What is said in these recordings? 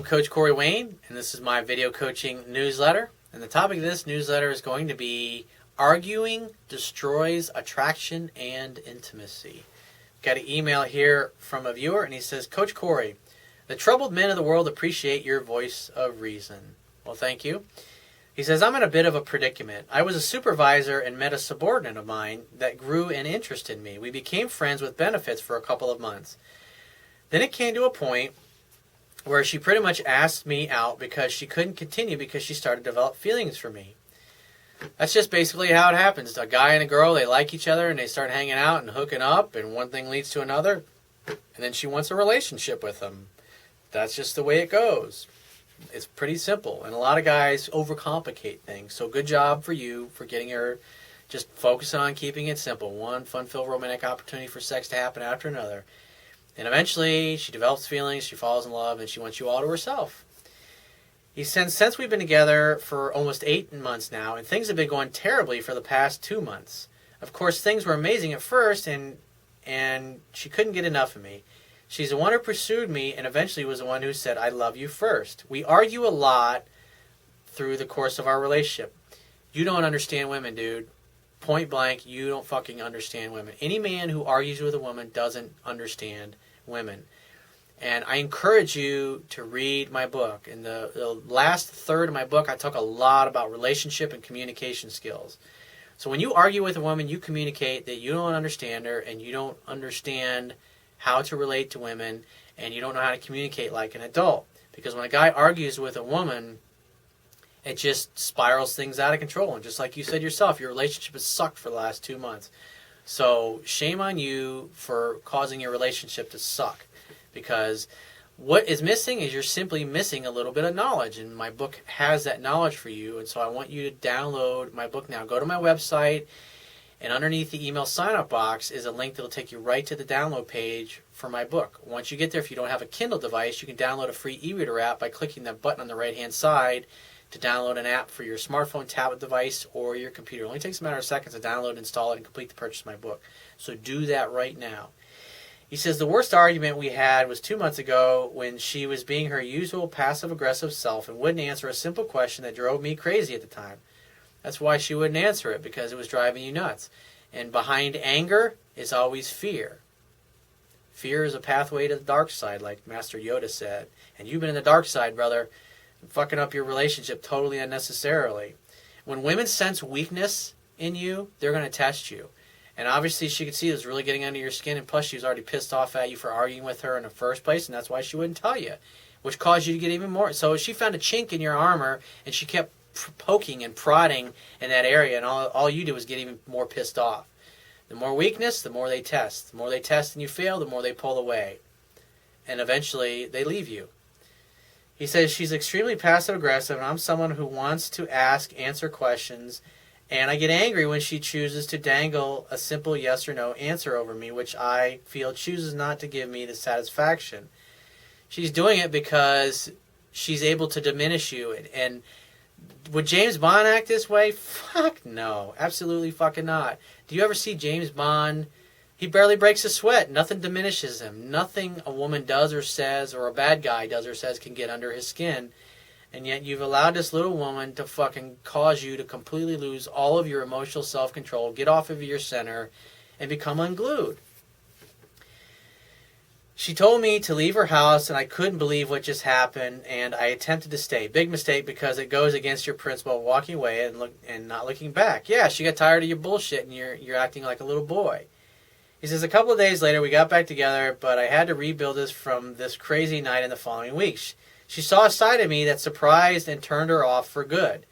Coach Corey Wayne, and this is my video coaching newsletter. And the topic of this newsletter is going to be Arguing Destroys Attraction and Intimacy. Got an email here from a viewer, and he says, Coach Corey, the troubled men of the world appreciate your voice of reason. Well, thank you. He says, I'm in a bit of a predicament. I was a supervisor and met a subordinate of mine that grew an interest in me. We became friends with benefits for a couple of months. Then it came to a point where she pretty much asked me out because she couldn't continue because she started to develop feelings for me. That's just basically how it happens. A guy and a girl, they like each other and they start hanging out and hooking up, and one thing leads to another, and then she wants a relationship with them. That's just the way it goes. It's pretty simple, and a lot of guys overcomplicate things. So good job for you for getting her just focusing on keeping it simple. One fun-filled romantic opportunity for sex to happen after another. And eventually, she develops feelings, she falls in love, and she wants you all to herself. He says, since we've been together for almost 8 months now, and things have been going terribly for the past 2 months. Of course, things were amazing at first, and she couldn't get enough of me. She's the one who pursued me, and eventually was the one who said, I love you first. We argue a lot through the course of our relationship. You don't understand women, dude. Point blank, you don't fucking understand women. Any man who argues with a woman doesn't understand women. And I encourage you to read my book. In the last third of my book, I talk a lot about relationship and communication skills. So when you argue with a woman, you communicate that you don't understand her and you don't understand how to relate to women, and you don't know how to communicate like an adult. Because when a guy argues with a woman, it just spirals things out of control. And just like you said yourself, your relationship has sucked for the last 2 months. So shame on you for causing your relationship to suck. Because what is missing is you're simply missing a little bit of knowledge. And my book has that knowledge for you. And so I want you to download my book now. Go to my website, and underneath the email sign-up box is a link that will take you right to the download page for my book. Once you get there, if you don't have a Kindle device, you can download a free e-reader app by clicking that button on the right-hand side to download an app for your smartphone, tablet device, or your computer. It only takes a matter of seconds to download, install it, and complete the purchase of my book. So do that right now. He says, the worst argument we had was 2 months ago when she was being her usual passive-aggressive self and wouldn't answer a simple question that drove me crazy at the time. That's why she wouldn't answer it, because it was driving you nuts. And behind anger is always fear. Fear is a pathway to the dark side, like Master Yoda said. And you've been in the dark side, brother, fucking up your relationship totally unnecessarily. When women sense weakness in you, they're going to test you. And obviously she could see it was really getting under your skin, and plus she was already pissed off at you for arguing with her in the first place, and that's why she wouldn't tell you, which caused you to get even more. So she found a chink in your armor, and she kept poking and prodding in that area, and all you do is get even more pissed off. The more weakness, the more they test. The more they test and you fail, the more they pull away. And eventually they leave you. He says she's extremely passive-aggressive, and I'm someone who wants to answer questions, and I get angry when she chooses to dangle a simple yes or no answer over me, which I feel chooses not to give me the satisfaction. She's doing it because she's able to diminish you. And would James Bond act this way? Fuck no. Absolutely fucking not. Do you ever see James Bond? He barely breaks a sweat. Nothing diminishes him. Nothing a woman does or says, or a bad guy does or says, can get under his skin. And yet you've allowed this little woman to fucking cause you to completely lose all of your emotional self-control, get off of your center, and become unglued. She told me to leave her house, and I couldn't believe what just happened, and I attempted to stay. Big mistake, because it goes against your principle of walking away and not looking back. Yeah, she got tired of your bullshit, and you're acting like a little boy. He says, a couple of days later, we got back together, but I had to rebuild this from this crazy night in the following weeks. She saw a side of me that surprised and turned her off for good.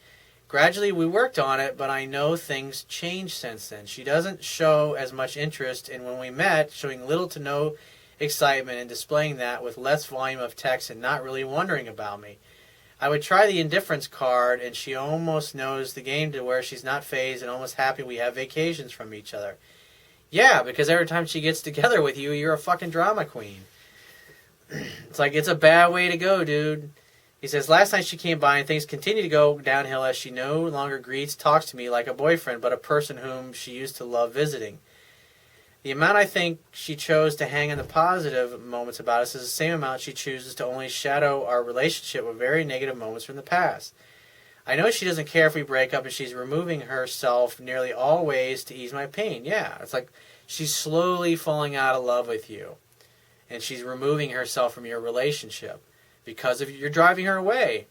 Gradually, we worked on it, but I know things changed since then. She doesn't show as much interest, and when we met, showing little to no excitement and displaying that with less volume of text and not really wondering about me. I would try the indifference card, and she almost knows the game to where she's not fazed and almost happy we have vacations from each other. Yeah, because every time she gets together with you, you're a fucking drama queen. It's like, it's a bad way to go, dude. He says, last night she came by and things continue to go downhill as she no longer talks to me like a boyfriend, but a person whom she used to love visiting. The amount I think she chose to hang on the positive moments about us is the same amount she chooses to only shadow our relationship with very negative moments from the past. I know she doesn't care if we break up, and she's removing herself nearly all ways to ease my pain. Yeah, it's like she's slowly falling out of love with you, and she's removing herself from your relationship because of you're driving her away.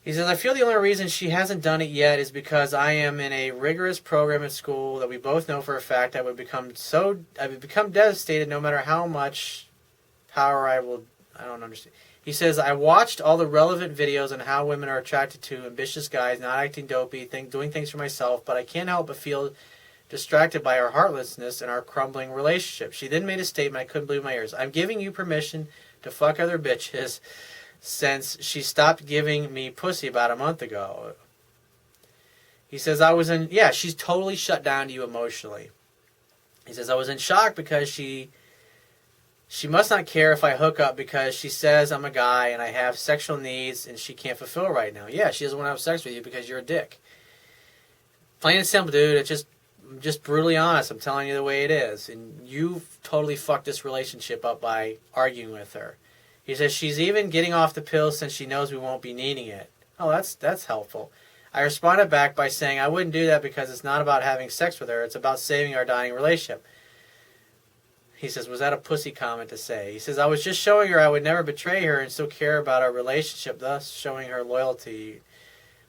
He says, I feel the only reason she hasn't done it yet is because I am in a rigorous program at school that we both know for a fact I would become devastated no matter how much power I don't understand. He says, I watched all the relevant videos on how women are attracted to ambitious guys, not acting dopey, doing things for myself, but I can't help but feel distracted by our heartlessness and our crumbling relationship. She then made a statement I couldn't believe my ears. I'm giving you permission to fuck other bitches since she stopped giving me pussy about a month ago. He says, she's totally shut down to you emotionally. He says, I was in shock because she must not care if I hook up because she says I'm a guy and I have sexual needs and she can't fulfill right now. Yeah, she doesn't want to have sex with you because you're a dick. Plain and simple, dude. It's just brutally honest. I'm telling you the way it is. And you've totally fucked this relationship up by arguing with her. He says she's even getting off the pill since she knows we won't be needing it. Oh, that's helpful. I responded back by saying I wouldn't do that because it's not about having sex with her. It's about saving our dying relationship. He says, was that a pussy comment to say? He says, I was just showing her I would never betray her and still care about our relationship, thus showing her loyalty.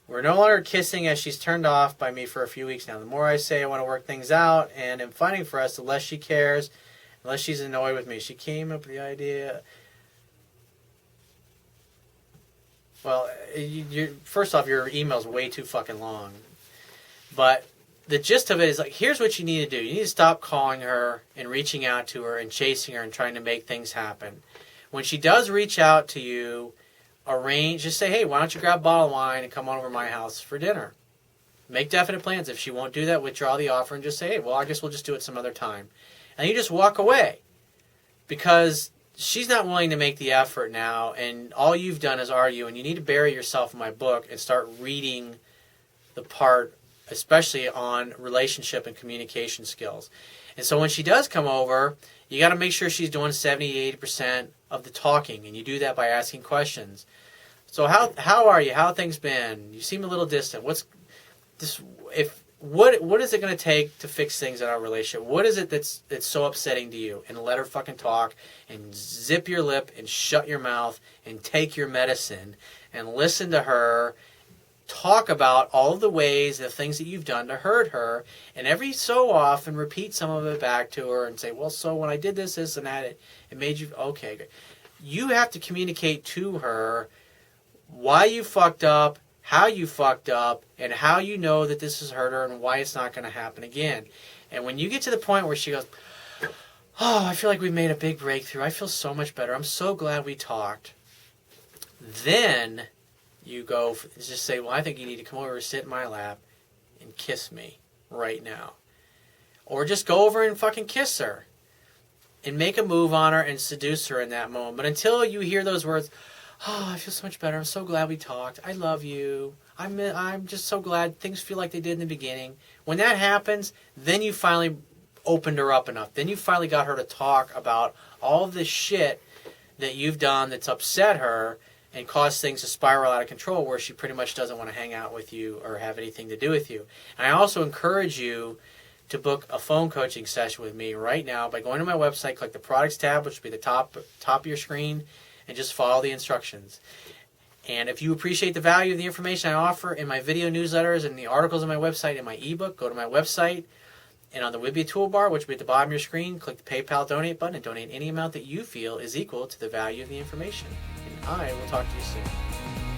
We're no longer kissing as she's turned off by me for a few weeks now. The more I say I want to work things out and am fighting for us, the less she cares, the less she's annoyed with me. She came up with the idea. Well, first off, your email's way too fucking long. But the gist of it is like, here's what you need to do. You need to stop calling her and reaching out to her and chasing her and trying to make things happen. When she does reach out to you, just say, hey, why don't you grab a bottle of wine and come on over to my house for dinner? Make definite plans. If she won't do that, withdraw the offer and just say, hey, well, I guess we'll just do it some other time. And you just walk away. Because she's not willing to make the effort now, and all you've done is argue, and you need to bury yourself in my book and start reading the part, especially on relationship and communication skills. And so when she does come over, you got to make sure she's doing 70-80% of the talking, and you do that by asking questions. So how are you? How have things been? You seem a little distant. What is it going to take to fix things in our relationship? What is it that's so upsetting to you? And let her fucking talk and zip your lip and shut your mouth and take your medicine and listen to her talk about all of the ways, the things that you've done to hurt her, and every so often repeat some of it back to her and say, well, so when I did this and that, it made you, okay, good. You have to communicate to her why you fucked up, how you fucked up, and how you know that this has hurt her and why it's not going to happen again. And when you get to the point where she goes, oh, I feel like we made a big breakthrough. I feel so much better. I'm so glad we talked. Then you go, just say, well, I think you need to come over, sit in my lap, and kiss me right now. Or just go over and fucking kiss her. And make a move on her and seduce her in that moment. But until you hear those words, oh, I feel so much better. I'm so glad we talked. I love you. I'm just so glad things feel like they did in the beginning. When that happens, then you finally opened her up enough. Then you finally got her to talk about all of this shit that you've done that's upset her and caused things to spiral out of control where she pretty much doesn't want to hang out with you or have anything to do with you. And I also encourage you to book a phone coaching session with me right now by going to my website, click the products tab, which will be the top of your screen, and just follow the instructions. And if you appreciate the value of the information I offer in my video newsletters and the articles on my website and my ebook, go to my website, and on the Wibia toolbar, which will be at the bottom of your screen, click the PayPal donate button and donate any amount that you feel is equal to the value of the information. And I will talk to you soon.